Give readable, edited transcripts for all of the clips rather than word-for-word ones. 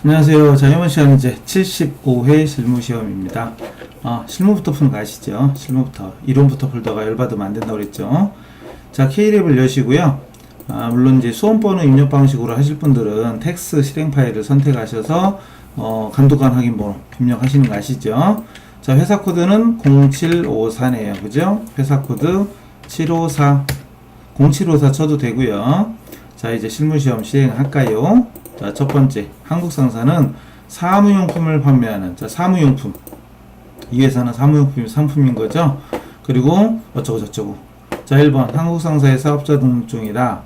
안녕하세요. 자, 이번 시간은 이제 75회 실무시험입니다. 실무부터 푸는 거 아시죠? 실무부터. 이론부터 풀다가 열받으면 안 된다고 그랬죠? 자, K랩을 여시고요. 물론 이제 수험번호 입력 방식으로 하실 분들은 텍스 실행 파일을 선택하셔서, 감독관 확인번호 입력하시는 거 아시죠? 자, 회사 코드는 0754네요. 그죠? 회사 코드 754. 0754 쳐도 되고요. 자, 이제 실무시험 시행할까요? 자, 첫 번째, 한국 상사는 사무용품을 판매하는, 자, 사무용품. 이 회사는 사무용품이 상품인 거죠. 그리고 어쩌고저쩌고. 자, 1번, 한국 상사의 사업자 등록 중이다.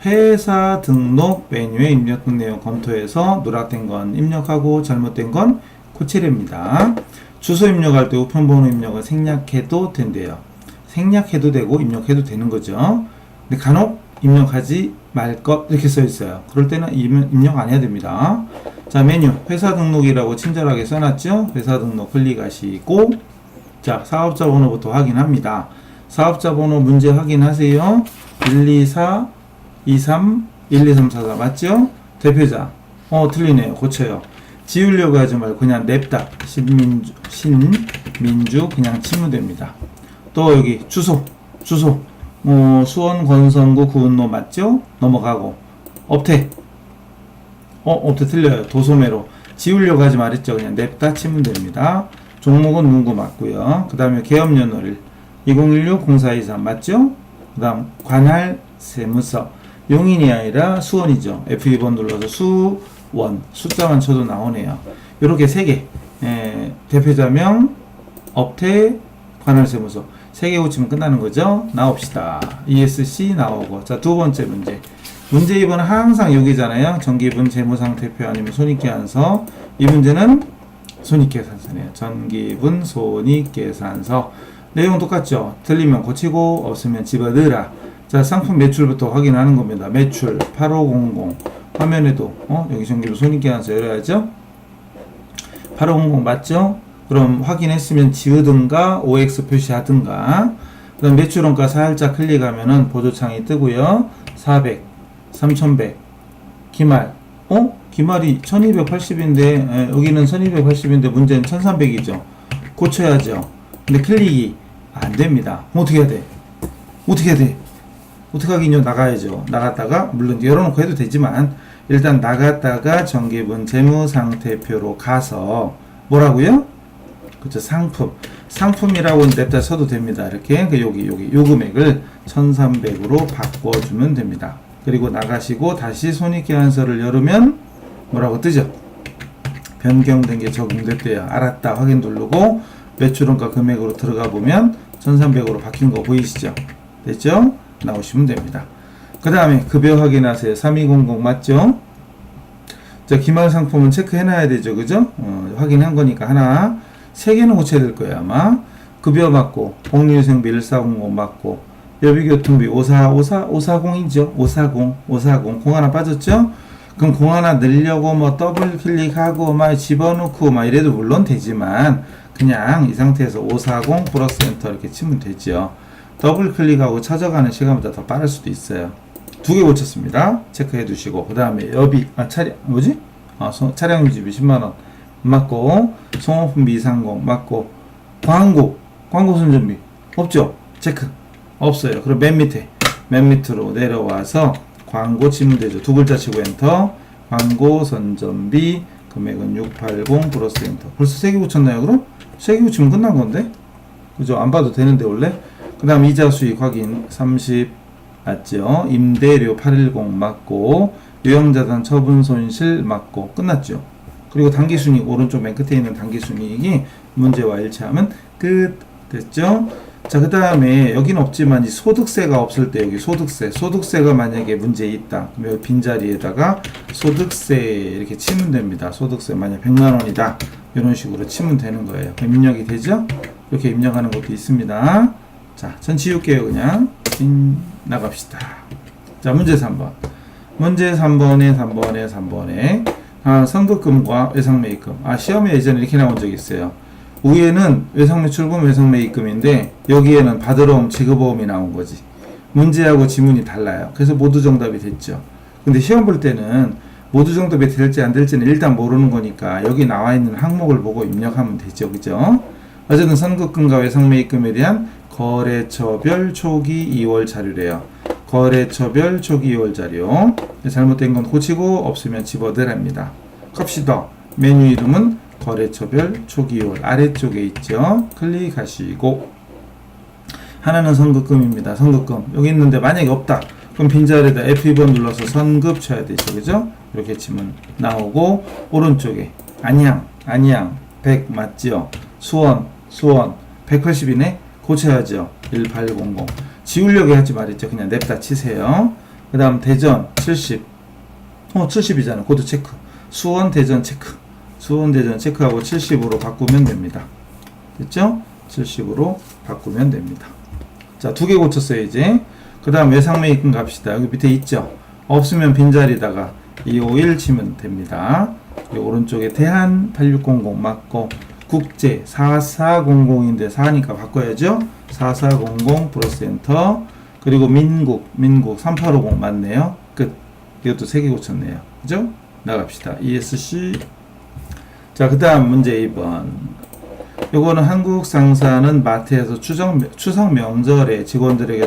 회사 등록 메뉴에 입력된 내용 검토해서 누락된 건 입력하고 잘못된 건 고치랍니다. 주소 입력할 때 우편번호 입력을 생략해도 된대요. 생략해도 되고 입력해도 되는 거죠. 근데 간혹 입력하지 말 것 이렇게 써 있어요. 그럴 때는 입력 안 해야 됩니다. 자, 메뉴 회사 등록이라고 친절하게 써놨죠. 회사 등록 클릭하시고, 자, 사업자 번호부터 확인합니다. 사업자 번호 문제 확인하세요. 124 23 12344 맞죠? 대표자 틀리네요. 고쳐요. 지우려고 하지 말고 그냥 냅다 신민주 그냥 치면 됩니다. 또 여기 주소 수원 권성구 구은로 맞죠? 넘어가고 업태 틀려요. 도소매로 지우려고 하지 말았죠. 그냥 냅다 치면 됩니다. 종목은 문구 맞고요. 그 다음에 개업연월일 2016-0423 맞죠? 그 다음 관할 세무서 용인이 아니라 수원이죠. F2번 눌러서 수원 숫자만 쳐도 나오네요. 요렇게 3개 대표자명 업태 관할 세무서 3개 고치면 끝나는 거죠. 나옵시다. ESC 나오고. 자, 두 번째 문제. 문제 2번은 항상 여기잖아요. 전기분, 재무상태표 아니면 손익계산서. 이 문제는 손익계산서네요. 전기분, 손익계산서. 내용 똑같죠. 틀리면 고치고 없으면 집어넣으라. 자, 상품 매출부터 확인하는 겁니다. 매출 8500. 화면에도 여기 전기분, 손익계산서 열어야죠. 8500 맞죠? 그럼 확인했으면 지우든가 OX 표시하든가. 그 다음 매출원가 살짝 클릭하면은 보조창이 뜨고요. 400, 3100, 기말. 기말이 1280인데 여기는 1280인데 문제는 1300이죠. 고쳐야죠. 근데 클릭이 안 됩니다. 어떻게 해야 돼? 어떻게 하긴요? 나가야죠. 나갔다가 물론 열어놓고 해도 되지만 일단 나갔다가 전기분 재무상태표로 가서 뭐라고요? 그쵸, 상품이라고 냅다 써도 됩니다. 이렇게 여기 요 금액을 1300으로 바꿔주면 됩니다. 그리고 나가시고 다시 손익계산서를 열으면 뭐라고 뜨죠? 변경된 게 적용됐대요. 알았다 확인 누르고 매출원가 금액으로 들어가 보면 1300으로 바뀐 거 보이시죠? 됐죠? 나오시면 됩니다. 그 다음에 급여 확인하세요. 3200 맞죠? 자, 기말 상품은 체크해 놔야 되죠. 그죠? 확인한 거니까 하나 3개는 고쳐야 될 거예요. 아마 급여 맞고 복리후생비 1400 맞고 여비교통비 540이죠. 540 공 하나 빠졌죠. 그럼 공 하나 넣으려고 뭐 더블 클릭하고 막 집어넣고 막 이래도 물론 되지만 그냥 이 상태에서 540 플러스 엔터 이렇게 치면 되죠. 더블 클릭하고 찾아가는 시간보다 더 빠를 수도 있어요. 2개 고쳤습니다. 체크해 두시고 그 다음에 차량 유지비 10만원 맞고 송호품비 230 맞고 광고 선전비 없죠? 체크 없어요. 그럼 맨 밑으로 내려와서 광고 치면 되죠. 2글자 치고 엔터. 광고 선전비 금액은 680 플러스 엔터. 벌써 3개 고쳤나요? 그럼 3개 고치면 끝난 건데 그죠? 안 봐도 되는데 원래. 그 다음 이자 수익 확인 30 맞죠? 임대료 810 맞고 유형자산 처분 손실 맞고 끝났죠. 그리고 단기순이익 오른쪽 맨 끝에 있는 단기순이익이 문제와 일치하면 끝. 됐죠? 자, 그 다음에 여기는 없지만 이 소득세가 없을 때 여기 소득세가 만약에 문제 있다. 그럼 여기 빈자리에다가 소득세 이렇게 치면 됩니다. 소득세 만약 100만원이다. 이런 식으로 치면 되는 거예요. 그럼 입력이 되죠? 이렇게 입력하는 것도 있습니다. 자, 전 지울게요. 그냥 나갑시다. 자, 문제 3번. 문제 3번에 선급금과 외상매입금. 시험에 예전에 이렇게 나온 적이 있어요. 위에는 외상매출금, 외상매입금인데 여기에는 받으러옴, 지급어음이 나온 거지. 문제하고 지문이 달라요. 그래서 모두 정답이 됐죠. 근데 시험 볼 때는 모두 정도 배치될지 안 될지는 일단 모르는 거니까 여기 나와 있는 항목을 보고 입력하면 되죠. 그죠? 어쨌든 선급금과 외상매입금에 대한 거래처별 초기 2월 자료래요. 거래처별 초기 2월 자료. 잘못된 건 고치고 없으면 집어넣으랍니다. 갑시다. 메뉴 이름은 거래처별 초기 2월 아래쪽에 있죠. 클릭하시고 하나는 선급금입니다. 선급금 여기 있는데 만약에 없다. 그럼 빈자리에다 F2번 눌러서 선급 쳐야 되죠. 그죠? 이렇게 치면 나오고 오른쪽에 안양 100 맞죠? 수원 180이네. 고쳐야죠. 1800 지우려고 하지 말았죠. 그냥 냅다 치세요. 그 다음 대전 70 70이잖아. 코드 체크. 수원 대전 체크하고 70으로 바꾸면 됩니다. 됐죠? 70으로 바꾸면 됩니다. 자, 2개 고쳤어요. 이제 그 다음 외상매입금 갑시다. 여기 밑에 있죠? 없으면 빈자리다가 251 치면 됩니다. 그리고 오른쪽에 대한 8600 맞고 국제 4400인데 4니까 바꿔야죠. 4400 플러스 엔터. 그리고 민국 3850 맞네요. 끝. 이것도 3개 고쳤네요. 그죠? 나갑시다. ESC. 자, 그 다음 문제 2번. 요거는 한국 상사는 마트에서 추석 명절에 직원들에게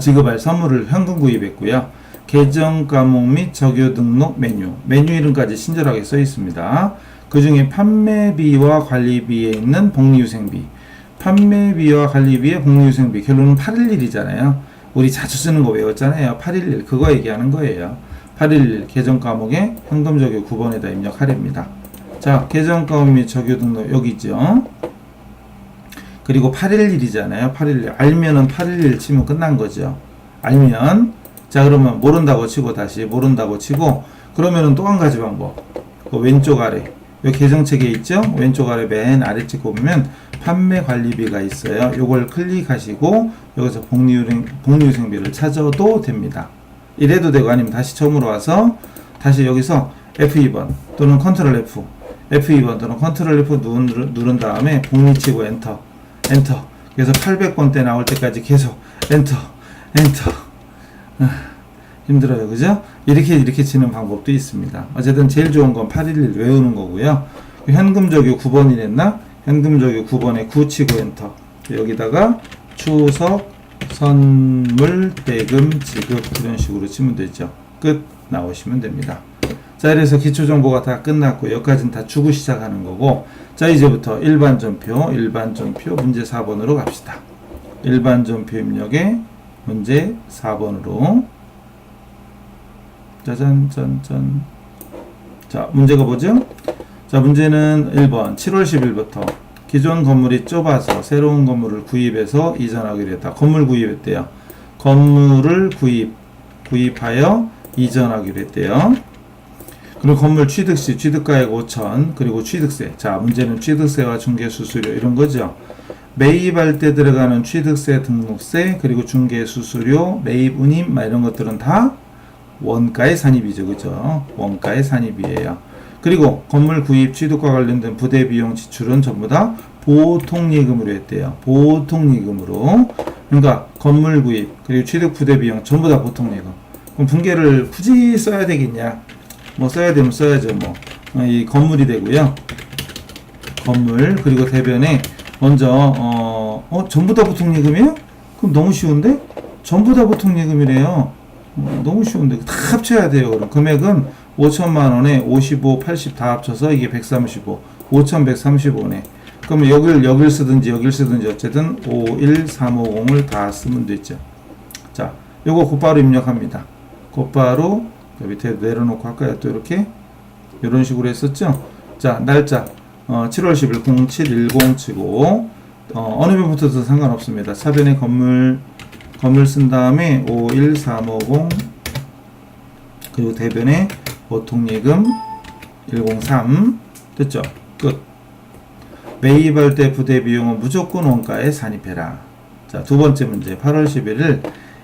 지급할 선물을 현금 구입했고요. 계정 과목 및 적요 등록 메뉴 이름까지 친절하게 써 있습니다. 그 중에 판매비와 관리비에 있는 복리후생비. 판매비와 관리비의 복리후생비. 결론은 811이잖아요. 우리 자주 쓰는 거 외웠잖아요. 811. 그거 얘기하는 거예요. 811 계정 과목에 현금 적요 9번에다 입력하랍니다. 자, 계정 과목 및 적요 등록 여기 있죠. 그리고 811이잖아요. 811. 알면은 811 치면 끝난 거죠. 알면. 자, 그러면 모른다고 치고 다시 모른다고 치고 그러면은 또 한 가지 방법. 그 왼쪽 아래. 요 계정책에 있죠? 왼쪽 아래 맨 아래쪽 보면 판매 관리비가 있어요. 요걸 클릭하시고 여기서 복리후생비를 찾아도 됩니다. 이래도 되고 아니면 다시 처음으로 와서 다시 여기서 F2번 또는 컨트롤 F F2번 또는 컨트롤 F 누른 다음에 복리 치고 엔터 그래서 800번대 나올 때까지 계속 엔터 힘들어요. 그죠? 이렇게 치는 방법도 있습니다. 어쨌든 제일 좋은 건 811 외우는 거고요. 현금 적요 9번이랬나? 현금 적요 9번에 9 치고 엔터. 여기다가 추석 선물 대금 지급 이런 식으로 치면 되죠. 끝 나오시면 됩니다. 자, 그래서 기초 정보가 다 끝났고 여기까지는 다 주고 시작하는 거고 자, 이제부터 일반전표 문제 4번으로 갑시다. 일반전표 입력에 문제 4번으로 짜잔. 자, 문제가 뭐죠? 자, 문제는 1번 7월 10일부터 기존 건물이 좁아서 새로운 건물을 구입해서 이전하기로 했다. 건물 구입했대요. 건물을 구입하여 이전하기로 했대요. 그리고 건물 취득시 취득가액 5천 그리고 취득세. 자, 문제는 취득세와 중개수수료 이런 거죠. 매입할 때 들어가는 취득세, 등록세, 그리고 중개수수료, 매입 운임 이런 것들은 다 원가의 산입이죠. 그죠? 원가의 산입이에요. 그리고 건물 구입 취득과 관련된 부대 비용 지출은 전부 다 보통예금으로 했대요. 보통예금으로. 그러니까 건물 구입 그리고 취득 부대 비용 전부 다 보통예금. 그럼 분계를 굳이 써야 되겠냐? 뭐 써야 되면 써야죠. 이 건물이 되고요. 건물 그리고 대변에 먼저 전부 다 보통예금이에요? 그럼 너무 쉬운데? 전부 다 보통예금이래요. 너무 쉬운데 다 합쳐야 돼요. 그럼 금액은 5천만 원에 55, 80 다 합쳐서 이게 135, 5,135네. 그러면 여길 쓰든지 어쨌든 51350을 다 쓰면 되죠. 자, 요거 곧바로 입력합니다. 곧바로 밑에 내려놓고 할까요? 또 이렇게 이런 식으로 했었죠. 자, 날짜 7월 10일 0710 치고 어느 면부터도 상관없습니다. 차변에 건물 쓴 다음에 51350 그리고 대변에 보통예금 103 됐죠? 끝. 매입할 때 부대 비용은 무조건 원가에 산입해라. 자, 두 번째 문제 8월 11일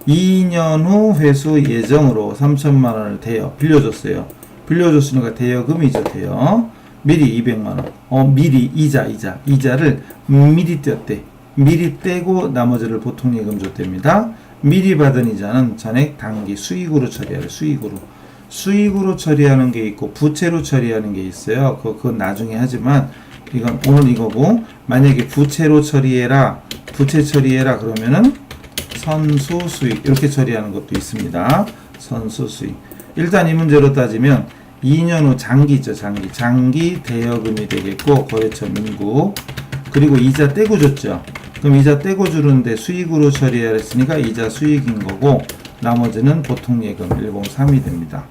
2년 후 회수 예정으로 3천만 원을 대여 빌려줬어요. 빌려줬으니까 대여금이죠. 대여 미리 200만 원. 미리 이자를 미리 떼었대. 미리 떼고 나머지를 보통예금 줬답니다. 미리 받은 이자는 전액 당기 수익으로 처리하래. 수익으로 처리하는 게 있고 부채로 처리하는 게 있어요. 그건 나중에 하지만 이건 오늘 이거고, 만약에 부채로 처리해라, 부채 처리해라 그러면은 선수 수익 이렇게 처리하는 것도 있습니다. 선수 수익. 일단 이 문제로 따지면 2년 후 장기죠. 장기 대여금이 되겠고, 거래처 민국. 그리고 이자 떼고 줬죠. 그럼 이자 떼고 주는데 수익으로 처리해야 했으니까 이자 수익인 거고, 나머지는 보통 예금 103이 됩니다.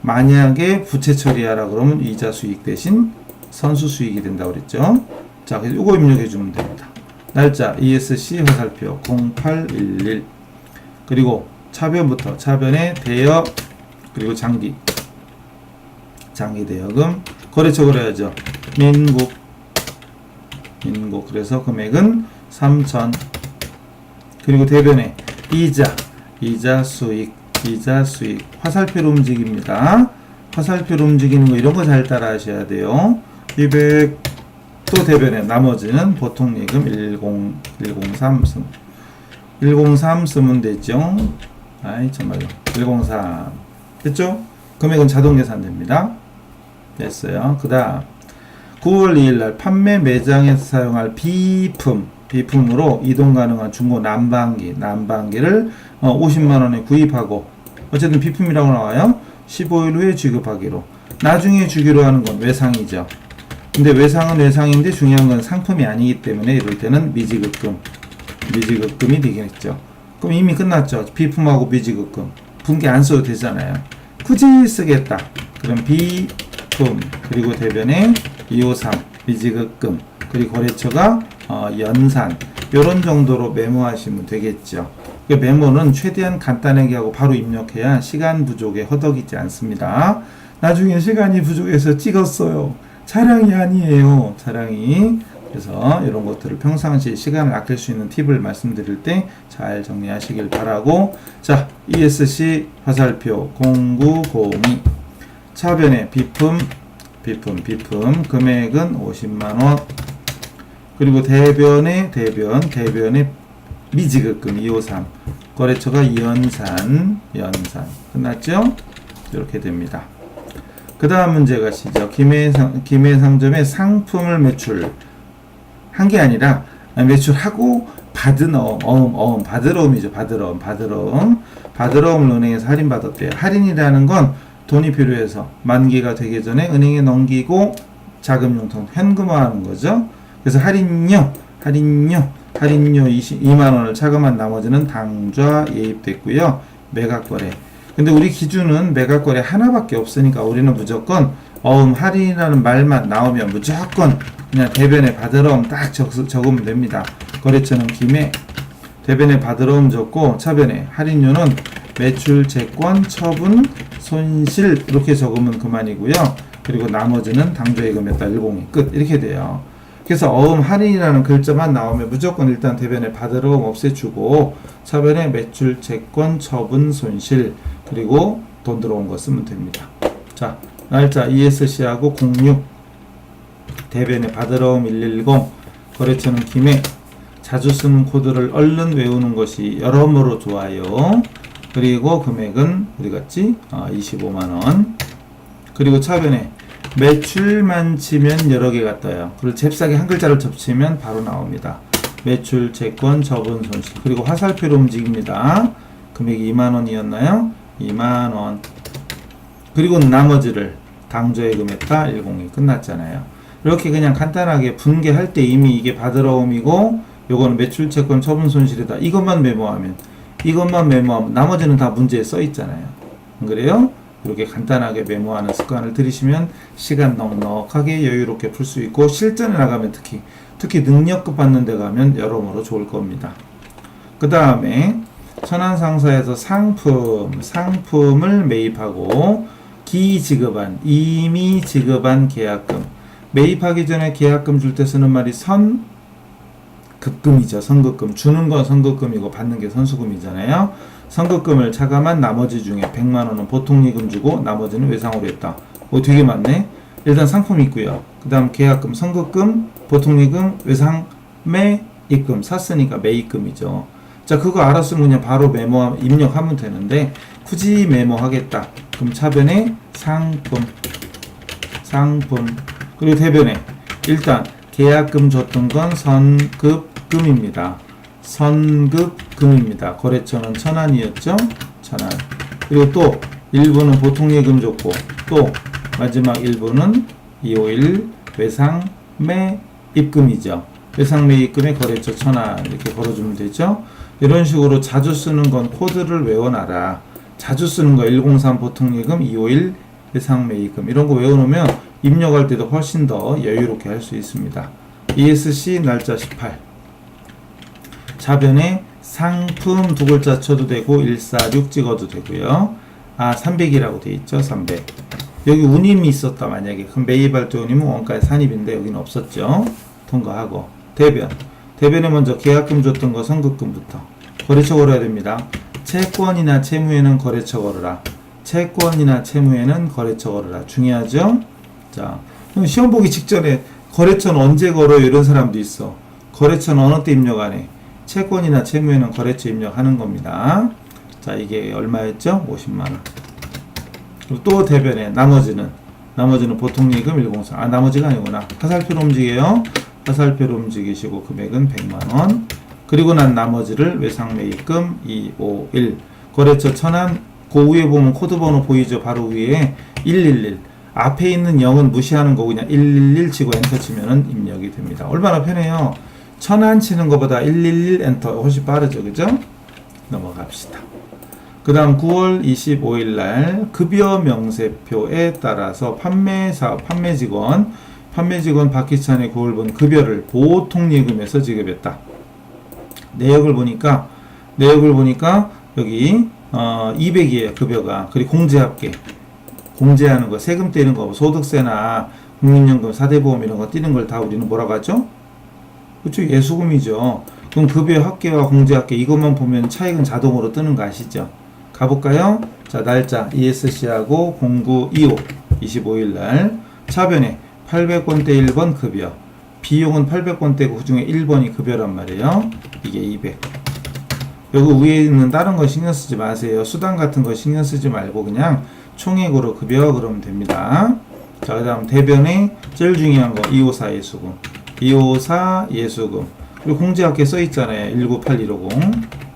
만약에 부채 처리하라 그러면 이자 수익 대신 선수 수익이 된다고 그랬죠. 자, 그래서 이거 입력해 주면 됩니다. 날짜 ESC 화살표 0811. 그리고 차변부터 차변에 대여, 그리고 장기 대여금, 거래처 그래야죠. 민국. 그래서 금액은 3,000. 그리고 대변에 이자 수익, 화살표로 움직입니다. 화살표로 움직이는 거 이런 거 잘 따라 하셔야 돼요. 200. 또 대변에 나머지는 보통 예금 103 쓰면 되죠. 아이 정말로 103 됐죠? 금액은 자동 계산됩니다. 됐어요. 그 다음 9월 2일날 판매 매장에서 사용할 비품으로 이동 가능한 중고 난방기를 50만원에 구입하고, 어쨌든 비품이라고 나와요. 15일 후에 지급하기로. 나중에 주기로 하는 건 외상이죠. 근데 외상은 외상인데 중요한 건 상품이 아니기 때문에 이럴 때는 미지급금이 되겠죠. 그럼 이미 끝났죠. 비품하고 미지급금 분개 안 써도 되잖아요. 굳이 쓰겠다 그럼 비품, 그리고 대변에 253 미지급금, 그리고 거래처가 연산, 요런 정도로 메모하시면 되겠죠. 그 메모는 최대한 간단하게 하고 바로 입력해야 시간 부족에 허덕이지 않습니다. 나중에 시간이 부족해서 찍었어요. 차량이 아니에요. 차량이. 그래서 이런 것들을 평상시 시간을 아낄 수 있는 팁을 말씀드릴 때 잘 정리하시길 바라고. 자, ESC 화살표 0902. 차변에 비품 금액은 50만원. 그리고 대변에 미지급금 253. 거래처가 연산. 끝났죠? 이렇게 됩니다. 그 다음 문제 가시죠. 김해상점의 상품을 매출한 게 아니라 매출하고 받은 받으러움이죠. 받으러움을 은행에서 할인받았대요. 할인이라는 건 돈이 필요해서 만기가 되기 전에 은행에 넘기고 자금융통 현금화하는 거죠. 그래서 할인료 2만원을 차감한 나머지는 당좌 예입됐고요. 매각거래. 근데 우리 기준은 매각거래 하나밖에 없으니까 우리는 무조건 할인이라는 말만 나오면 무조건 그냥 대변에 받으러움 딱 적으면 됩니다. 거래처는 김해, 대변에 받으러움 적고 차변에 할인료는 매출, 채권, 처분, 손실 이렇게 적으면 그만이고요. 그리고 나머지는 당좌예금에다 102 끝 이렇게 돼요. 그래서 할인이라는 글자만 나오면 무조건 일단 대변에 받으러움 없애주고 차변에 매출, 채권, 처분, 손실, 그리고 돈 들어온 거 쓰면 됩니다. 자, 날짜 ESC하고 06, 대변에 받으러움 110, 거래처는 김해. 자주 쓰는 코드를 얼른 외우는 것이 여러모로 좋아요. 그리고 금액은 어디 갔지? 25만원. 그리고 차변에 매출만 치면 여러 개가 떠요. 그리고 잽싸게 한 글자를 접치면 바로 나옵니다. 매출, 채권, 처분, 손실. 그리고 화살표로 움직입니다. 금액이 2만원이었나요? 2만원. 그리고 나머지를 당좌예금에다 102 끝났잖아요. 이렇게 그냥 간단하게 분개할 때 이미 이게 받으러움이고 요거는 매출, 채권, 처분, 손실이다. 이것만 메모하면 나머지는 다 문제에 써 있잖아요. 안 그래요? 이렇게 간단하게 메모하는 습관을 들이시면 시간 넉넉하게 여유롭게 풀 수 있고 실전에 나가면 특히 능력급 받는 데 가면 여러모로 좋을 겁니다. 그 다음에 천안상사에서 상품을 매입하고 기지급한, 이미 지급한 계약금. 매입하기 전에 계약금 줄 때 쓰는 말이 선급금이죠. 선급금. 주는 건 선급금이고 받는 게 선수금이잖아요. 선급금을 차감한 나머지 중에 100만원은 보통예금 주고 나머지는 외상으로 했다. 되게 많네. 일단 상품이 있고요. 그 다음 계약금, 선급금, 보통예금, 외상, 매입금. 샀으니까 매입금이죠. 자, 그거 알았으면 그냥 바로 입력하면 되는데 굳이 메모하겠다. 그럼 차변에 상품, 그리고 대변에 일단 계약금 줬던 건 선급금입니다. 선급금입니다. 거래처는 1000원이었죠? 1000원. 그리고 또 일부는 보통예금 줬고, 또 마지막 일부는 251 외상매입금이죠. 외상매입금의 거래처 1000원 이렇게 걸어주면 되죠. 이런 식으로 자주 쓰는 건 코드를 외워놔라. 자주 쓰는 거 103 보통예금, 251 외상매입금 이런 거 외워놓으면 입력할 때도 훨씬 더 여유롭게 할 수 있습니다. ESC 날짜 18. 차변에 상품 두 글자 쳐도 되고 146 찍어도 되고요. 300이라고 돼 있죠. 300. 여기 운임이 있었다 만약에 그럼 매입할 때 운임은 원가에 산입인데 여기는 없었죠. 통과하고 대변에 먼저 계약금 줬던 거 선급금부터 거래처 걸어야 됩니다. 채권이나 채무에는 거래처 걸어라. 채권이나 채무에는 거래처 걸어라. 중요하죠? 자, 시험 보기 직전에 거래처는 언제 걸어요? 이런 사람도 있어. 거래처는 어느 때 입력 안 해? 채권이나 채무에는 거래처 입력하는 겁니다. 자, 이게 얼마였죠? 50만원. 그리고 또 대변에 나머지는 보통예금 103. 나머지가 아니구나. 화살표로 움직여요. 화살표로 움직이시고 금액은 100만원. 그리고 난 나머지를 외상매입금 251. 거래처 1000원. 그 위에 보면 코드 번호 보이죠? 바로 위에 111. 앞에 있는 0은 무시하는 거고 그냥 111 치고 엔터 치면은 입력이 됩니다. 얼마나 편해요. 1000원 치는 것보다 111 엔터 훨씬 빠르죠. 그죠? 넘어갑시다. 그 다음 9월 25일 날 급여 명세표에 따라서 판매직원 박희찬의 9월분 급여를 보통예금에서 지급했다. 내역을 보니까 여기 200이에요. 급여가. 그리고 공제하는 거, 세금 떼는 거, 소득세나 국민연금, 4대보험 이런 거 떼는 걸 다 우리는 뭐라고 하죠? 그쵸? 예수금이죠. 그럼 급여 합계와 공제 합계 이것만 보면 차익은 자동으로 뜨는 거 아시죠? 가볼까요? 자, 날짜 ESC하고 0925 25일 날 차변에 800권대 1번 급여 비용은 800권대고 그 중에 1번이 급여란 말이에요. 이게 200. 여기 위에 있는 다른 거 신경 쓰지 마세요. 수당 같은 거 신경 쓰지 말고 그냥 총액으로 급여 그러면 됩니다. 자, 그 다음 대변에 제일 중요한 거 254 예수금 254 예수금 그리고 공제학계 써있잖아요.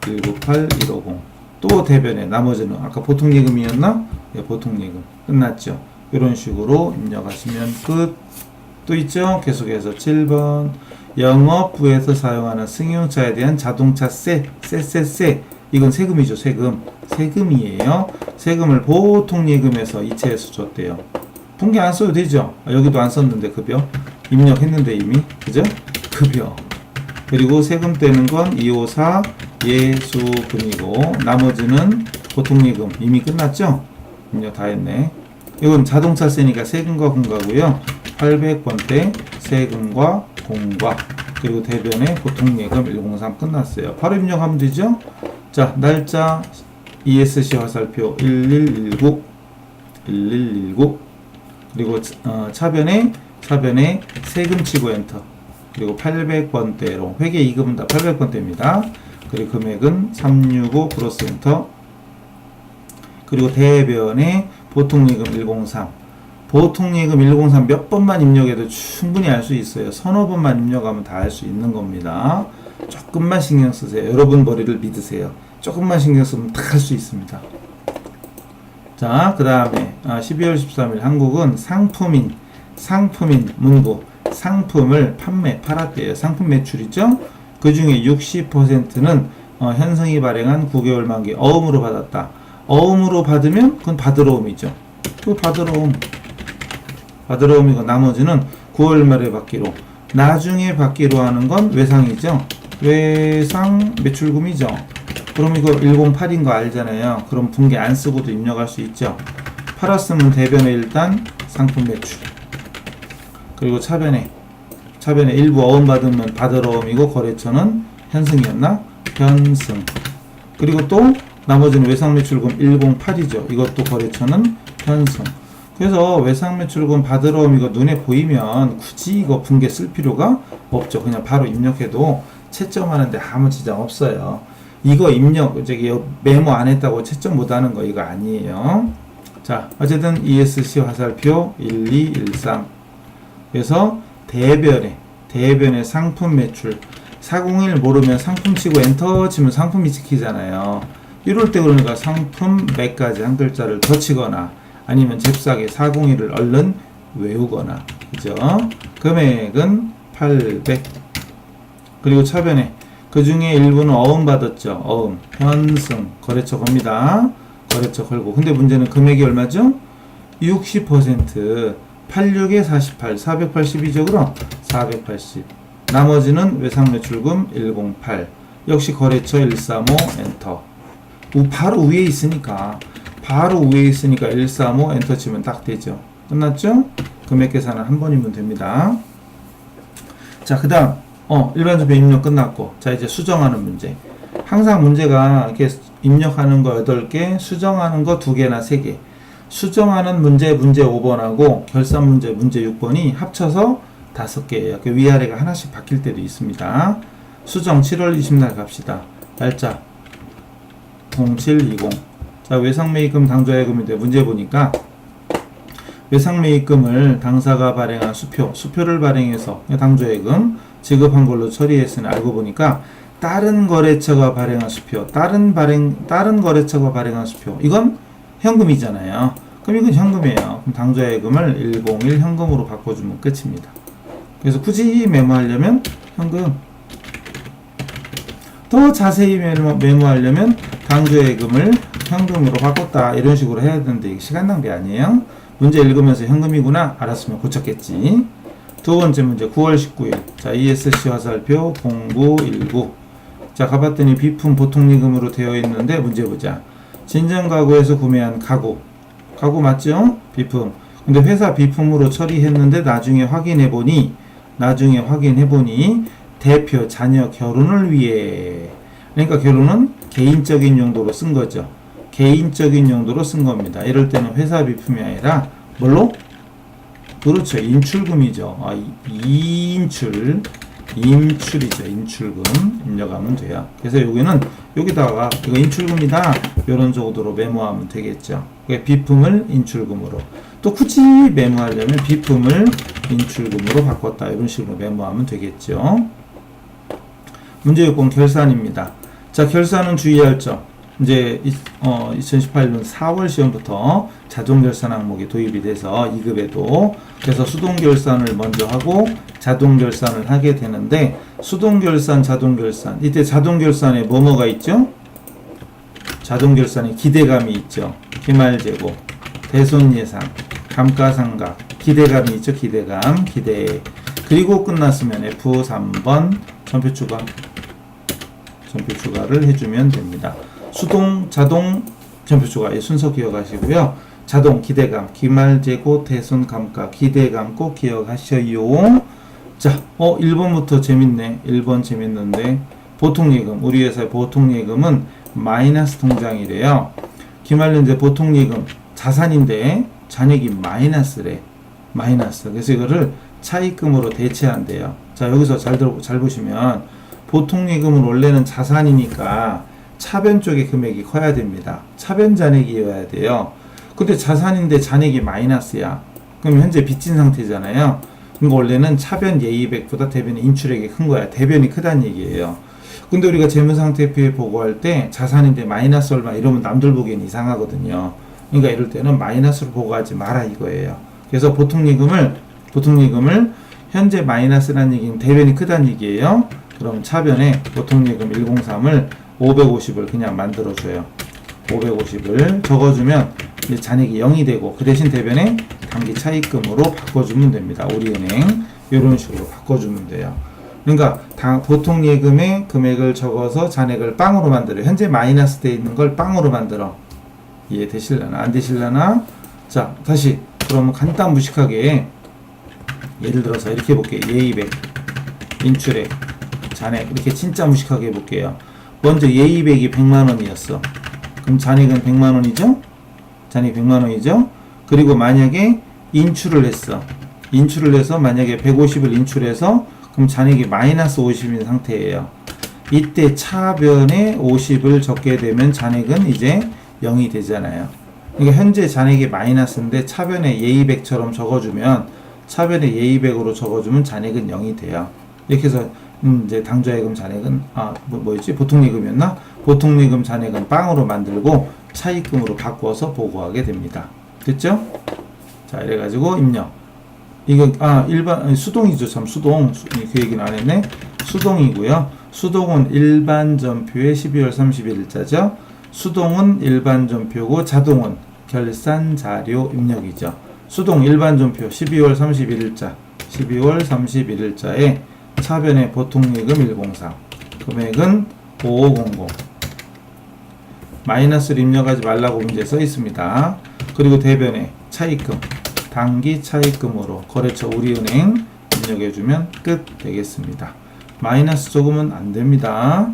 198150 또 대변에 나머지는 아까 보통예금이었나? 네, 보통예금 끝났죠. 이런 식으로 입력하시면 끝. 또 있죠? 계속해서 7번 영업부에서 사용하는 승용차에 대한 자동차세 이건 세금이죠. 세금이에요. 세금을 보통예금에서 이체해서 줬대요. 분기 안 써도 되죠. 여기도 안 썼는데 급여 입력했는데 이미 그죠? 급여 그리고 세금 떼는 건 254 예수금이고 나머지는 보통예금 이미 끝났죠? 입력 다 했네. 이건 자동차세니까 세금과 공과고요. 800번대 세금과 공과 그리고 대변에 보통예금 103 끝났어요. 바로 입력하면 되죠? 자, 날짜 ESC 화살표 1119 그리고 차변에 세금 치고 엔터 그리고 800번대로 회계 이금은 다 800번대입니다. 그리고 금액은 365 플러스 엔터 그리고 대변에 보통예금 103 보통예금 103 몇 번만 입력해도 충분히 알 수 있어요. 서너 번만 입력하면 다 알 수 있는 겁니다. 조금만 신경 쓰세요. 여러분 머리를 믿으세요. 조금만 신경 쓰면 다 할 수 있습니다. 자, 그 다음에 12월 13일 한국은 상품인 문구 상품을 팔았대요. 상품 매출이죠. 그 중에 60%는 현성이 발행한 9개월 만기 어음으로 받았다. 어음으로 받으면 그건 받으러옴이죠. 그 받으러옴이고 나머지는 9월 말에 받기로 나중에 받기로 하는 건 외상이죠. 외상 매출금이죠. 그럼 이거 108인 거 알잖아요. 그럼 분기 안 쓰고도 입력할 수 있죠. 팔았으면 대변에 일단 상품 매출 그리고 차변에 일부 어음 받으면 받으러옴이고 거래처는 현승이었나? 현승 그리고 또 나머지는 외상매출금 108이죠. 이것도 거래처는 현승. 그래서 외상매출금 받으러옴 이거 눈에 보이면 굳이 이거 분계 쓸 필요가 없죠. 그냥 바로 입력해도 채점하는데 아무 지장 없어요. 이거 입력, 저기 메모 안 했다고 채점 못 하는 거 이거 아니에요. 자, 어쨌든 ESC 화살표 1, 2, 1, 3. 그래서 대변의 상품 매출. 401 모르면 상품 치고 엔터 치면 상품이 찍히잖아요. 이럴 때 그러니까 상품 몇까지 한 글자를 더 치거나 아니면 잽싸게 401을 얼른 외우거나. 그죠? 금액은 800. 그리고 차변에 그 중에 일부는 어음 받았죠. 어음, 현승, 거래처 겁니다. 거래처 걸고. 근데 문제는 금액이 얼마죠? 60%. 86에 48, 482죠. 그럼 480. 나머지는 외상매출금 108. 역시 거래처 135 엔터. 바로 위에 있으니까 135 엔터 치면 딱 되죠. 끝났죠? 금액 계산은 한 번이면 됩니다. 자, 그 다음 일반적표 입력 끝났고, 자 이제 수정하는 문제. 항상 문제가 이렇게 입력하는 거 8개, 수정하는 거 2개나 3개. 수정하는 문제 5번하고 결산 문제 6번이 합쳐서 5개예요. 그 위아래가 하나씩 바뀔 때도 있습니다. 수정 7월 20날 갑시다. 날짜 0720. 자, 외상매입금 당좌예금인데 문제 보니까 외상매입금을 당사가 발행한 수표를 발행해서 당좌예금 지급한 걸로 처리했으니 알고 보니까 다른 거래처가 발행한 수표, 다른 거래처가 발행한 수표, 이건 현금이잖아요. 그럼 이건 현금이에요. 그럼 당좌예금을 101 현금으로 바꿔주면 끝입니다. 그래서 굳이 메모하려면 현금, 더 자세히 메모하려면 당좌예금을 현금으로 바꿨다 이런 식으로 해야 되는데 이게 시간 낭비 아니에요? 문제 읽으면서 현금이구나 알았으면 고쳤겠지. 두 번째 문제 9월 19일. 자, ESC 화살표 0919. 자, 가봤더니 비품 보통리금으로 되어 있는데 문제 보자. 진정가구에서 구매한 가구 맞죠? 비품. 근데 회사 비품으로 처리했는데 나중에 확인해보니 대표 자녀 결혼을 위해, 그러니까 결혼은 개인적인 용도로 쓴 거죠. 개인적인 용도로 쓴 겁니다. 이럴 때는 회사 비품이 아니라 뭘로? 그렇죠. 인출금이죠. 인출이죠. 인출금 입력하면 돼요. 그래서 여기는 여기다가 이거 인출금이다 이런 정도로 메모하면 되겠죠. 비품을 인출금으로, 또 굳이 메모하려면 비품을 인출금으로 바꿨다 이런 식으로 메모하면 되겠죠. 문제 6번 결산입니다. 자, 결산은 주의할 점. 이제 2018년 4월 시험부터 자동결산 항목이 도입이 돼서 2급에도, 그래서 수동결산을 먼저 하고 자동결산을 하게 되는데, 수동결산, 자동결산, 이때 자동결산에 뭐가 있죠? 자동결산에 기대감이 있죠. 기말재고, 대손예상, 감가상각, 기대감이 있죠. 기대. 그리고 끝났으면 F3번 전표 추가를 해주면 됩니다. 수동, 자동, 전표 추가 순서 기억하시고요. 자동, 기대감, 기말재고, 대손, 감가, 기대감 꼭 기억하셔요. 자, 1번부터 재밌네. 1번 재밌는데, 보통예금, 우리 회사의 보통예금은 마이너스 통장이래요. 기말연재 보통예금 자산인데 잔액이 마이너스래. 마이너스. 그래서 이거를 차입금으로 대체한대요. 자, 여기서 잘 보시면 보통예금은 원래는 자산이니까 차변 쪽의 금액이 커야 됩니다. 차변 잔액이어야 돼요. 근데 자산인데 잔액이 마이너스야. 그럼 현재 빚진 상태잖아요. 그러니까 원래는 차변 예의액보다 대변의 인출액이 큰 거야. 대변이 크다는 얘기예요. 근데 우리가 재무상태표에 보고할 때 자산인데 마이너스 얼마 이러면 남들 보기엔 이상하거든요. 그러니까 이럴 때는 마이너스로 보고하지 마라 이거예요. 그래서 보통예금을 현재 마이너스라는 얘기는 대변이 크다는 얘기예요. 그럼 차변에 보통예금 103을 550을 그냥 만들어줘요. 550을 적어주면 이제 잔액이 0이 되고, 그 대신 대변에 단기 차입금으로 바꿔주면 됩니다. 우리은행 이런 식으로 바꿔주면 돼요. 그러니까 보통예금의 금액을 적어서 잔액을 빵으로 만들어요. 현재 마이너스 돼 있는 걸 빵으로 만들어. 이해되실려나? 안 되실려나? 자, 다시 그러면 간단 무식하게 예를 들어서 이렇게 해볼게요. 예의액, 인출액, 잔액 이렇게 진짜 무식하게 해볼게요. 먼저 예의액이 100만원이었어. 그럼 잔액은 100만원이죠? 잔액이 100만원이죠? 그리고 만약에 인출을 했어. 인출을 해서 만약에 150을 인출해서 그럼 잔액이 마이너스 50인 상태예요. 이때 차변에 50을 적게 되면 잔액은 이제 0이 되잖아요. 그러니까 현재 잔액이 마이너스인데 차변에 예의백처럼 적어주면 차변에 예의백으로 적어주면 잔액은 0이 돼요. 이렇게 해서 이제 당좌예금 잔액은 뭐였지? 보통예금이었나? 보통예금 잔액은 빵으로 만들고 차입금으로 바꿔서 보고하게 됩니다. 됐죠? 자, 이래가지고 입력. 이거 일반 수동이죠. 참 수동. 그 얘기는 안 했네. 수동이고요. 수동은 일반 전표의 12월 31일자죠. 수동은 일반 전표고 자동은 결산 자료 입력이죠. 수동 일반 전표 12월 31일자 12월 31일자에 차변에 보통예금 103 금액은 5500 마이너스를 입력하지 말라고 문제에 써 있습니다. 그리고 대변에 차입금 단기 차입금으로 거래처 우리은행 입력해주면 끝 되겠습니다. 마이너스 적으면 안됩니다.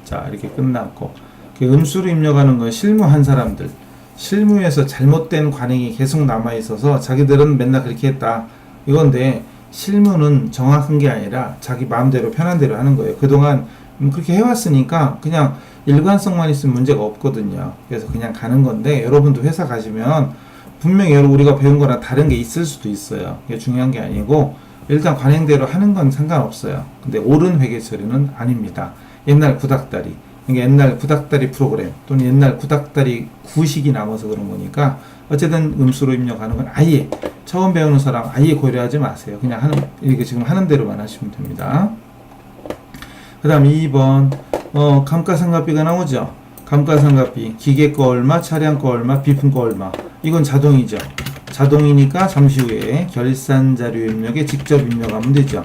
자, 이렇게 끝났고 음수로 입력하는 건 실무한 사람들, 실무에서 잘못된 관행이 계속 남아있어서 자기들은 맨날 그렇게 했다 이건데, 실무는 정확한 게 아니라 자기 마음대로 편한 대로 하는 거예요. 그동안 그렇게 해왔으니까 그냥 일관성만 있으면 문제가 없거든요. 그래서 그냥 가는 건데, 여러분도 회사 가시면 분명히 우리가 배운 거랑 다른 게 있을 수도 있어요. 이게 중요한 게 아니고 일단 관행대로 하는 건 상관없어요. 근데 옳은 회계 처리는 아닙니다. 옛날 구닥다리, 그러니까 옛날 구닥다리 프로그램 또는 옛날 구닥다리 구식이 남아서 그런 거니까 어쨌든 음수로 입력하는 건 아예 처음 배우는 사람 아예 고려하지 마세요. 그냥 이렇게 지금 하는 대로만 하시면 됩니다. 그 다음 2번 감가상각비가 나오죠. 감가상각비 기계 거 얼마, 차량 거 얼마, 비품 거 얼마. 이건 자동이죠. 자동이니까 잠시 후에 결산자료 입력에 직접 입력하면 되죠.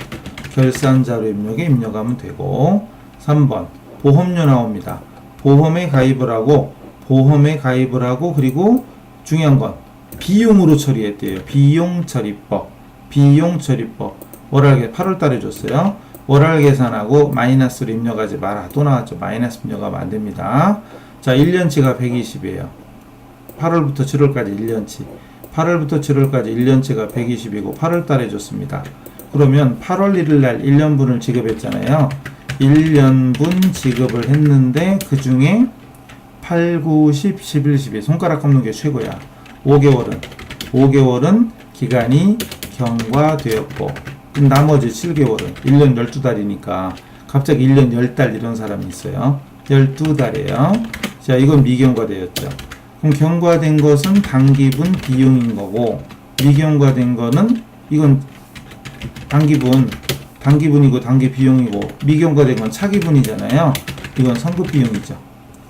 결산자료 입력에 입력하면 되고, 3번 보험료 나옵니다. 보험에 가입을 하고 그리고 중요한 건 비용으로 처리했대요. 비용처리법 월할 8월달에 줬어요. 월할 계산하고 마이너스를 입력하지 마라. 또 나왔죠. 마이너스 입력하면 안됩니다. 자, 1년치가 120이에요 8월부터 7월까지 1년치 8월부터 7월까지 1년치가 120이고 8월달에 줬습니다. 그러면 8월 1일날 1년분을 지급했잖아요. 1년분 지급을 했는데 그 중에 8, 9, 10, 11, 12 손가락 꼽는 게 최고야. 5개월은 기간이 경과되었고, 그럼 나머지 7개월은 1년 12달이니까 갑자기 1년 10달 이런 사람이 있어요. 12달이에요. 자, 이건 미경과되었죠. 그럼 경과된 것은 단기분 비용인 거고, 미경과된 거는 이건 단기분이고 단기 비용이고, 미경과된 건 차기분이잖아요. 이건 선급 비용이죠.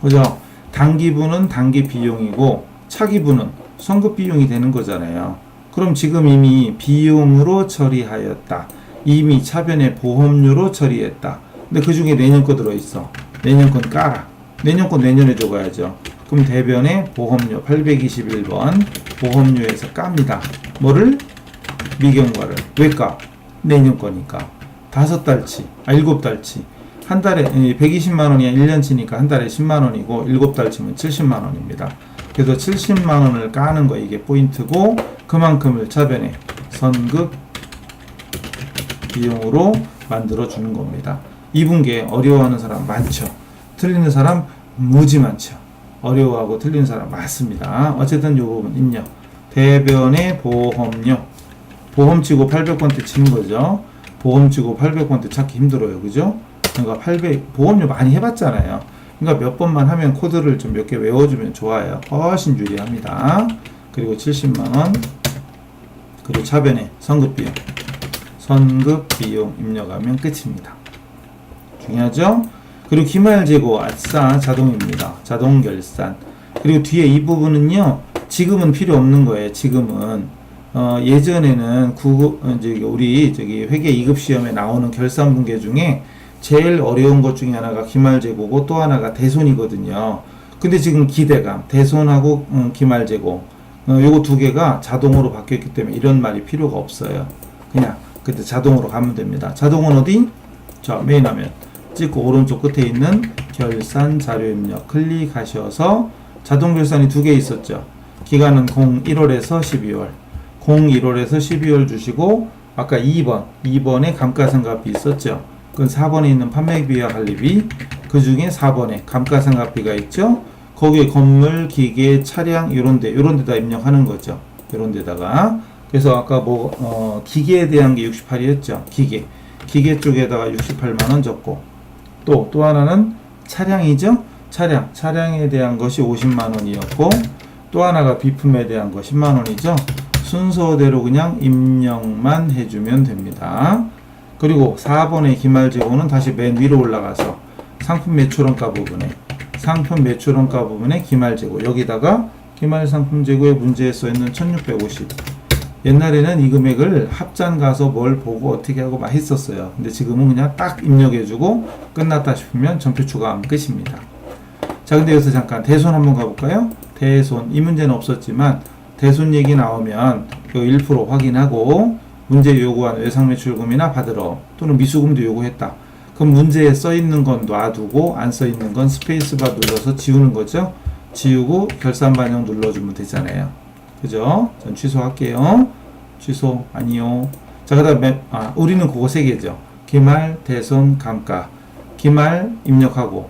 그죠? 단기분은 단기 비용이고 차기분은 선급 비용이 되는 거잖아요. 그럼 지금 이미 비용으로 처리하였다. 이미 차변에 보험료로 처리했다. 근데 그 중에 내년 거 들어있어. 내년 건 까라. 내년 건 내년에 적어야죠. 그럼 대변에 보험료 821번 보험료에서 깝니다. 뭐를? 미경과를. 왜 까? 내년 거니까. 5달치, 7달치. 한 달에 120만원이야 1년치니까 한 달에 10만원이고 7달치면 70만원입니다. 그래서 70만원을 까는 거 이게 포인트고, 그만큼을 차변에 선급 비용으로 만들어 주는 겁니다. 이 분계 어려워하는 사람 많죠. 틀리는 사람 무지 많죠. 어려워하고 틀리는 사람 많습니다. 어쨌든 이 부분 입력. 대변의 보험료. 보험치고 800번째 치는 거죠. 보험치고 800번째 찾기 힘들어요. 그죠? 그러니까 보험료 많이 해봤잖아요. 그러니까 몇 번만 하면 코드를 좀 몇 개 외워주면 좋아요. 훨씬 유리합니다. 그리고 70만원. 그리고 차변에 선급비용 입력하면 끝입니다. 중요하죠? 그리고 기말재고 아싸 자동입니다. 자동 결산. 그리고 뒤에 이 부분은요, 지금은 필요 없는 거예요. 지금은 예전에는 우리 회계 2급 시험에 나오는 결산 분계 중에 제일 어려운 것 중에 하나가 기말재고고 또 하나가 대손이거든요. 근데 지금 기대감, 대손하고 기말재고 요거 두 개가 자동으로 바뀌었기 때문에 이런 말이 필요가 없어요. 그냥 그때 자동으로 가면 됩니다. 자동은 어디? 자, 메인 화면 찍고 오른쪽 끝에 있는 결산 자료 입력 클릭하셔서 자동 결산이 두 개 있었죠. 기간은 01월에서 12월 01월에서 12월 주시고, 아까 2번에 감가상각비 있었죠. 그건 4번에 있는 판매비와 관리비, 그 중에 4번에 감가상각비가 있죠. 거기에 건물, 기계, 차량 요런 데다 입력하는 거죠. 요런 데다가. 그래서 아까 기계에 대한 게 68이었죠. 기계 쪽에다가 68만원 적고, 또 하나는 차량이죠. 차량에 대한 것이 50만원이었고, 또 하나가 비품에 대한 거 10만원이죠. 순서대로 그냥 입력만 해주면 됩니다. 그리고 4번의 기말재고는 다시 맨 위로 올라가서 상품 매출원가 부분에 기말재고, 여기다가 기말상품재고에 문제에 써있는 1650. 옛날에는 이 금액을 합산 가서 뭘 보고 어떻게 하고 막 했었어요. 근데 지금은 그냥 딱 입력해주고 끝났다 싶으면 전표 추가하면 끝입니다. 자, 근데 여기서 잠깐 대손 한번 가볼까요? 대손, 이 문제는 없었지만 대손 얘기 나오면 1% 확인하고 문제 요구한 외상매출금이나 받으러, 또는 미수금도 요구했다. 그럼 문제에 써있는 건 놔두고 안 써있는 건 스페이스바 눌러서 지우는 거죠. 지우고 결산 반영 눌러주면 되잖아요. 그죠? 전 취소할게요. 취소. 아니요. 자, 그 다음에 우리는 그거 3개죠. 기말, 대손, 감가. 기말 입력하고,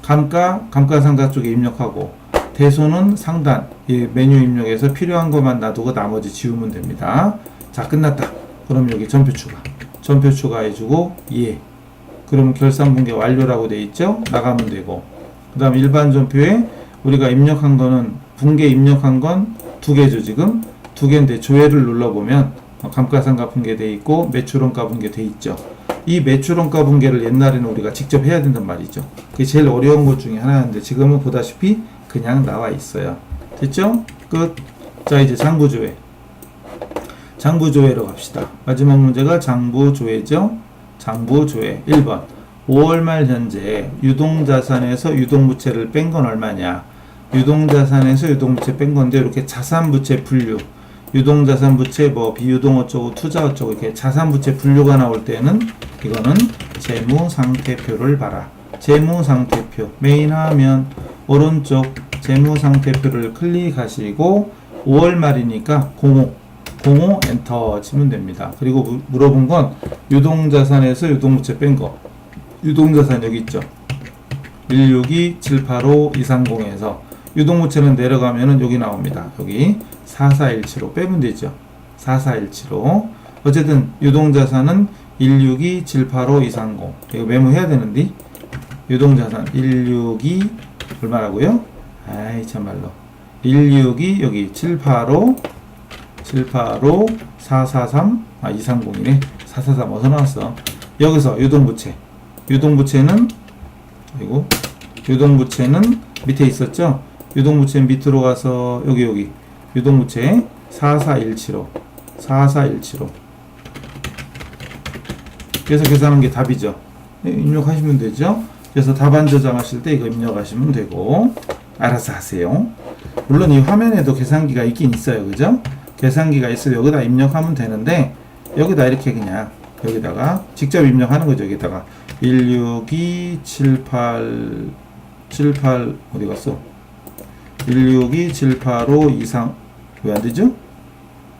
감가상각 쪽에 입력하고, 대손은 상단, 이 메뉴 입력해서 필요한 것만 놔두고 나머지 지우면 됩니다. 자, 끝났다. 그럼 여기 전표 추가해주고, 예. 그럼 결산분계 완료라고 돼 있죠? 나가면 되고. 그 다음 일반 전표에 우리가 입력한 거는, 분계 입력한 건 2개죠, 지금. 2개인데 조회를 눌러보면 감가상각 분계 돼 있고 매출원가 분계 돼 있죠. 이 매출원가 분계를 옛날에는 우리가 직접 해야 된단 말이죠. 그게 제일 어려운 것 중에 하나인데 지금은 보다시피 그냥 나와 있어요. 됐죠? 끝. 자, 이제 장부조회로 갑시다. 마지막 문제가 장부조회죠. 장부조회 1번. 5월 말 현재 유동자산에서 유동부채를 뺀 건 얼마냐? 유동자산에서 유동부채 뺀 건데, 이렇게 자산부채 분류, 유동자산부채 비유동 어쩌고 투자 어쩌고 이렇게 자산부채 분류가 나올 때는 이거는 재무상태표를 봐라. 재무상태표 메인 화면 오른쪽 재무상태표를 클릭하시고 5월 말이니까 05 엔터 치면 됩니다. 그리고 물어본 건 유동자산에서 유동부채 뺀 거, 유동자산 여기 있죠. 162, 785, 230에서 유동부채는 내려가면은 여기 나옵니다. 여기 44175 빼면 되죠. 44175. 어쨌든 유동자산은 162, 785, 230. 이거 메모해야 되는데, 유동자산 162 얼마라고요? 아이 참말로. 162 여기 785 443 230이네. 443 어디서 나왔어? 여기서 유동부채는 그리고 유동부채는 밑에 있었죠? 유동부채 밑으로 가서 여기 유동부채 44175 그래서 계산한 게 답이죠. 입력하시면 되죠. 그래서 답안 저장하실 때 이거 입력하시면 되고, 알아서 하세요. 물론 이 화면에도 계산기가 있긴 있어요. 그죠? 계산기가 있어서 여기다 입력하면 되는데, 여기다 이렇게 그냥 여기다가 직접 입력하는 거죠. 여기다가 162 78 어디 갔어? 162 785 이상 왜 안 되죠?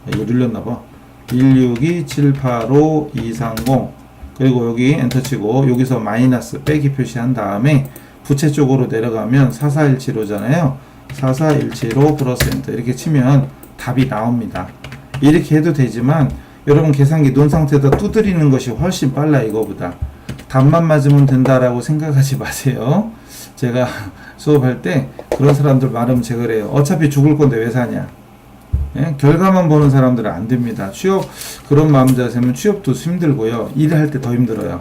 이거 눌렸나봐. 162 785 230 그리고 여기 엔터 치고 여기서 마이너스 빼기 표시한 다음에 부채 쪽으로 내려가면 44175잖아요. 44175 플러스 엔터 이렇게 치면 답이 나옵니다. 이렇게 해도 되지만 여러분 계산기 놓은 상태에다 두드리는 것이 훨씬 빨라. 이거보다 답만 맞으면 된다라고 생각하지 마세요. 제가 수업할 때 그런 사람들 많으면 제가 그래요. 어차피 죽을 건데 왜 사냐. 예? 결과만 보는 사람들은 안 됩니다. 취업 그런 마음 자세면 취업도 힘들고요. 일을 할 때 더 힘들어요.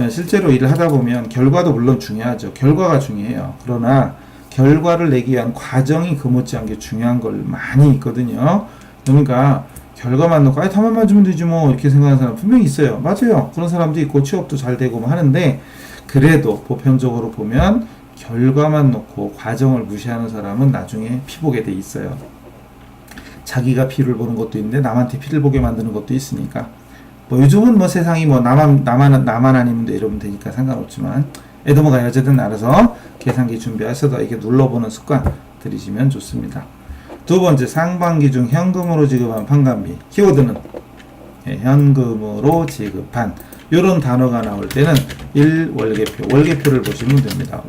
예, 실제로 일을 하다 보면 결과도 물론 중요하죠. 결과가 중요해요. 그러나 결과를 내기 위한 과정이 그 못지않게 중요한 걸 많이 있거든요. 그러니까 결과만 놓고 답만 맞으면 되지 뭐 이렇게 생각하는 사람 분명히 있어요. 맞아요. 그런 사람도 있고 취업도 잘 되고 뭐 하는데, 그래도 보편적으로 보면 결과만 놓고 과정을 무시하는 사람은 나중에 피 보게 돼 있어요. 자기가 피를 보는 것도 있는데 남한테 피를 보게 만드는 것도 있으니까. 뭐 요즘은 뭐 세상이 뭐 나만 아니면 돼 이러면 되니까 상관없지만, 애도모가 어쨌든 알아서 계산기 준비하셔서 이렇게 눌러보는 습관 들이시면 좋습니다. 두 번째, 상반기 중 현금으로 지급한 판관비. 키워드는 현금으로 지급한. 요런 단어가 나올 때는 1월계표, 월계표를 보시면 됩니다.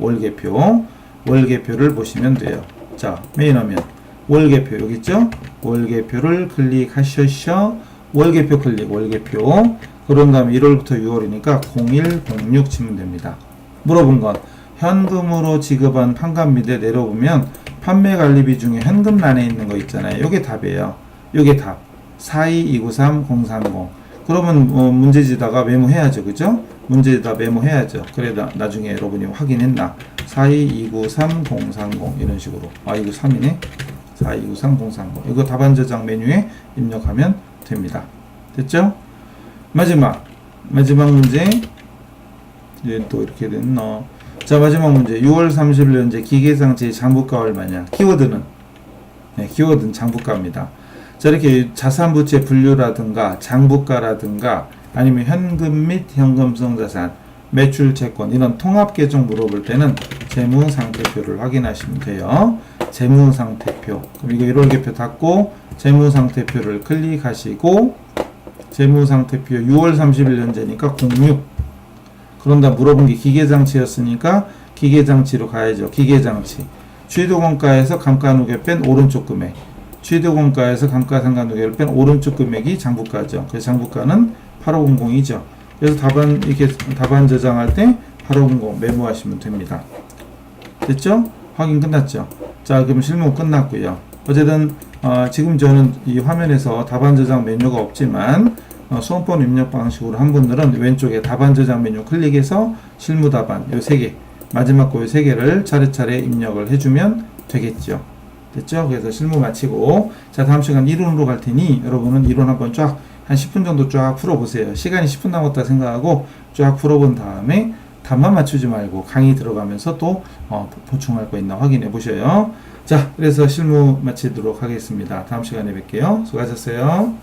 월계표를 보시면 돼요. 자, 메인 화면 월계표 여기 있죠? 월계표를 클릭하셔서 월계표 클릭, 월계표. 그런 다음에 1월부터 6월이니까 0106 치면 됩니다. 물어본 건 현금으로 지급한 판관비인데 내려보면 판매 관리비 중에 현금란에 있는 거 있잖아요. 요게 답이에요. 요게 답. 42293-030. 그러면 문제지다가 메모해야죠. 그죠? 문제지다 메모해야죠. 그래 나중에 여러분이 확인했나? 42293-030 이런 식으로. 아, 이거 3이네. 4223030. 이거 답안 저장 메뉴에 입력하면 됩니다. 됐죠? 마지막 문제. 이제 또 이렇게 됐노. 자, 마지막 문제. 6월 30일 현재 기계상체의 장부가 얼마냐? 키워드는 장부가입니다. 자, 이렇게 자산부채 분류라든가 장부가라든가 아니면 현금 및 현금성 자산, 매출 채권 이런 통합 계정 물어볼 때는 재무상태표를 확인하시면 돼요. 재무상태표. 그럼 이거 1월계표 닫고 재무상태표를 클릭하시고 재무상태표 6월 30일 현재니까 06. 그런다 물어본 게 기계장치였으니까 기계장치로 가야죠. 기계장치. 취득원가에서 감가누계 뺀 오른쪽 금액. 취득원가에서 감가상각누계를 뺀 오른쪽 금액이 장부가죠. 그래서 장부가는 8500이죠. 그래서 답안 저장할 때 8500 메모하시면 됩니다. 됐죠? 확인 끝났죠? 자, 그럼 실무 끝났고요. 어쨌든 지금 저는 이 화면에서 답안 저장 메뉴가 없지만 수험번 입력 방식으로 한 분들은 왼쪽에 답안 저장 메뉴 클릭해서 실무 답안 요 3개 마지막 거 요 3개를 차례차례 입력을 해주면 되겠죠. 됐죠? 그래서 실무 마치고 자, 다음 시간 이론으로 갈 테니 여러분은 이론 한번 쫙 한 10분 정도 쫙 풀어보세요. 시간이 10분 남았다 생각하고 쫙 풀어본 다음에 답만 맞추지 말고 강의 들어가면서 또 보충할 거 있나 확인해 보셔요. 자, 그래서 실무 마치도록 하겠습니다. 다음 시간에 뵐게요. 수고하셨어요.